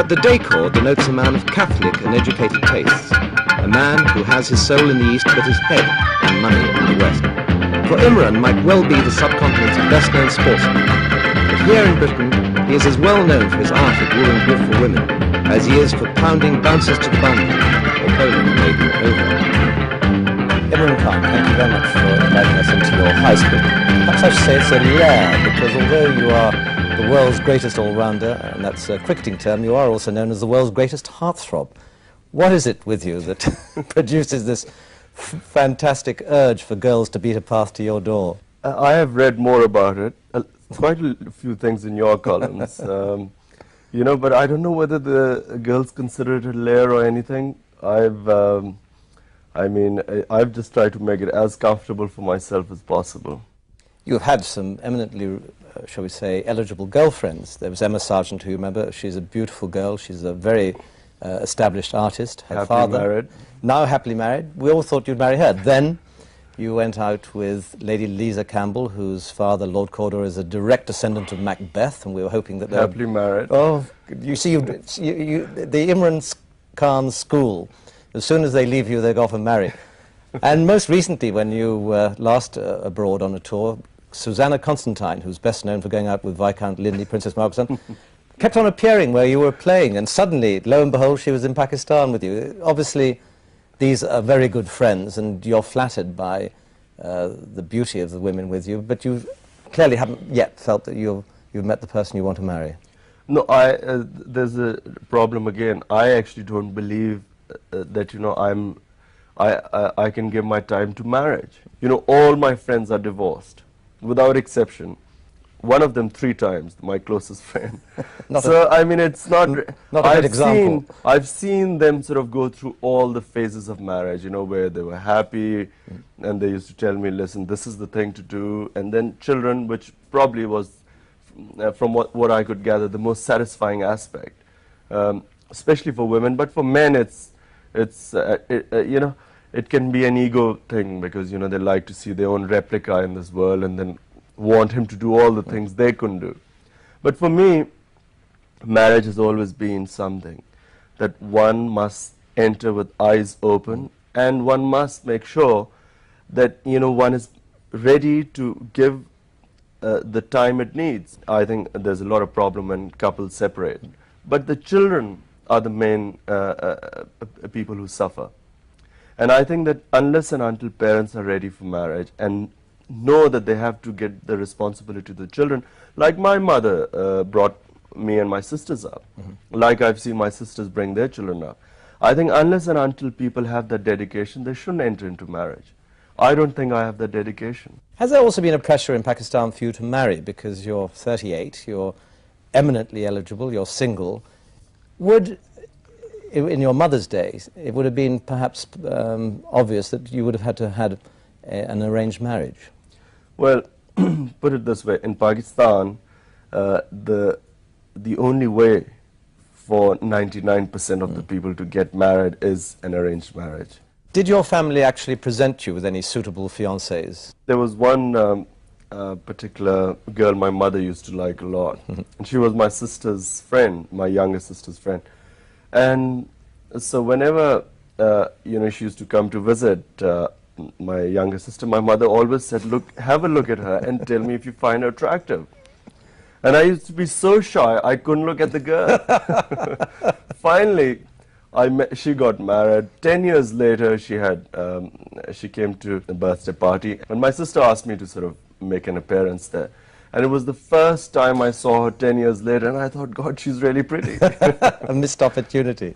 But the decor denotes a man of Catholic and educated tastes, a man who has his soul in the East but his head and money in the West. For Imran might well be the subcontinent's best-known sportsman, but here in Britain he is as well known for his art of wooing beautiful women as he is for pounding bouncers to the boundary or bowling a maiden over. Imran Khan, thank you very much for inviting us into your high school. Perhaps I should say it's a lair, because although you are the world's greatest all-rounder, and that's a cricketing term, you are also known as the world's greatest heartthrob. What is it with you that produces this fantastic urge for girls to beat a path to your door? I have read more about it, quite a few things in your columns, you know, but I don't know whether the girls consider it a lair or anything. I've just tried to make it as comfortable for myself as possible. You've had some eminently, shall we say, eligible girlfriends. There was Emma Sargent, who you remember. She's a beautiful girl. She's a very established artist. Her father, married. Now happily married. We all thought you'd marry her. Then you went out with Lady Lisa Campbell, whose father, Lord Cawdor, is a direct descendant of Macbeth, and we were hoping that they happily married. Oh, you see, the Imran Khan school, as soon as they leave you, they go off and marry. And most recently, when you were last abroad on a tour, Susanna Constantine, who's best known for going out with Viscount Linley, Princess Margaret, kept on appearing where you were playing, and suddenly, lo and behold, she was in Pakistan with you. Obviously, these are very good friends, and you're flattered by the beauty of the women with you, but you clearly haven't yet felt that you've met the person you want to marry. No, there's a problem again. I actually don't believe that, you know, I can give my time to marriage. You know, all my friends are divorced, without exception. One of them 3 times, my closest friend. I mean, it's not a good example. I've seen them sort of go through all the phases of marriage, you know, where they were happy, and they used to tell me, listen, this is the thing to do, and then children, which probably was, from what I could gather, the most satisfying aspect, especially for women. But for men, you know, it can be an ego thing, because, you know, they like to see their own replica in this world and then want him to do all the things they couldn't do. But for me, marriage has always been something that one must enter with eyes open, and one must make sure that, you know, one is ready to give the time it needs. I think there's a lot of problem when couples separate, but the children are the main people who suffer. And I think that unless and until parents are ready for marriage and know that they have to get the responsibility to the children, like my mother brought me and my sisters up, like I've seen my sisters bring their children up. I think unless and until people have that dedication, they shouldn't enter into marriage. I don't think I have that dedication. Has there also been a pressure in Pakistan for you to marry, because you're 38, you're eminently eligible, you're single? Would, in your mother's days, it would have been perhaps obvious that you would have had to have an arranged marriage? Well, put it this way, in Pakistan, the only way for 99% of the people to get married is an arranged marriage. Did your family actually present you with any suitable fiancés? There was one particular girl my mother used to like a lot, and she was my sister's friend, my younger sister's friend. And so whenever, you know, she used to come to visit my younger sister, my mother always said, look, have a look at her and tell me if you find her attractive. And I used to be so shy, I couldn't look at the girl. Finally, she got married. 10 years later, she came to a birthday party, and my sister asked me to sort of make an appearance there. And it was the first time I saw her 10 years later, and I thought, God, she's really pretty. A missed opportunity.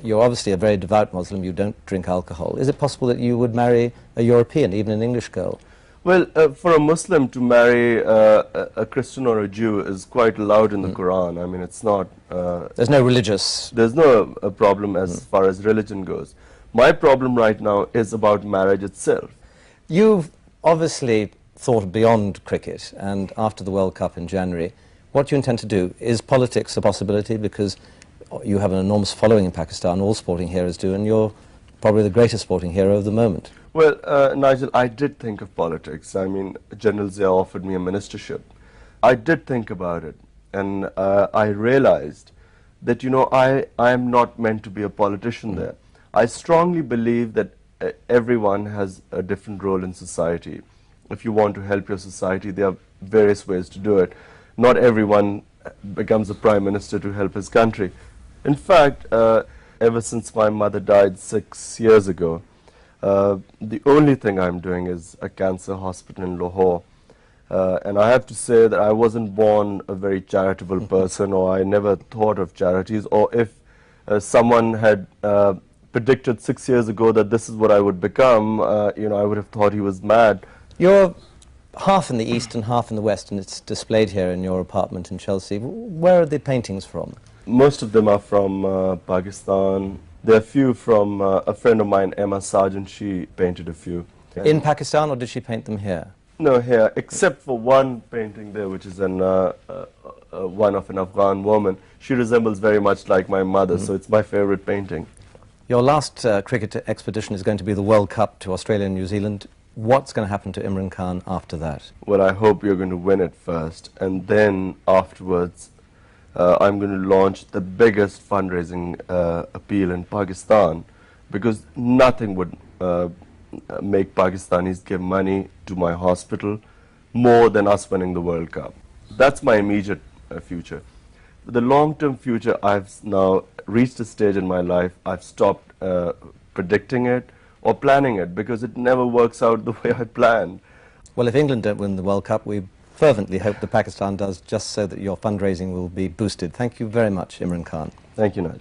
You're obviously a very devout Muslim, you don't drink alcohol. Is it possible that you would marry a European, even an English girl? Well, for a Muslim to marry a Christian or a Jew is quite allowed in the Quran. I mean, it's not... there's no religious... There's no problem as far as religion goes. My problem right now is about marriage itself. You've obviously thought beyond cricket, and after the World Cup in January, what you intend to do? Is politics a possibility? Because you have an enormous following in Pakistan, all sporting heroes do, and you're probably the greatest sporting hero of the moment. Well, Nigel, I did think of politics. I mean, General Zia offered me a ministership. I did think about it, and I realized that, you know, I am not meant to be a politician there. I strongly believe that everyone has a different role in society. If you want to help your society, there are various ways to do it. Not everyone becomes a prime minister to help his country. In fact, ever since my mother died 6 years ago, the only thing I'm doing is a cancer hospital in Lahore. And I have to say that I wasn't born a very charitable person, or I never thought of charities, or if someone had predicted 6 years ago that this is what I would become, you know, I would have thought he was mad. You're half in the East and half in the West, and it's displayed here in your apartment in Chelsea. Where are the paintings from? Most of them are from Pakistan. There are a few from a friend of mine, Emma Sargent. She painted a few. In Pakistan, or did she paint them here? No, here, except for one painting there, which is one of an Afghan woman. She resembles very much like my mother, so it's my favorite painting. Your last cricket expedition is going to be the World Cup to Australia and New Zealand. What's going to happen to Imran Khan after that? Well, I hope you're going to win it first, and then afterwards I'm going to launch the biggest fundraising appeal in Pakistan, because nothing would make Pakistanis give money to my hospital more than us winning the World Cup. That's my immediate future. The long-term future, I've now reached a stage in my life, I've stopped predicting it or planning it, because it never works out the way I planned. Well, if England don't win the World Cup, we fervently hope that Pakistan does, just so that your fundraising will be boosted. Thank you very much, Imran Khan. Thank you, Nigel.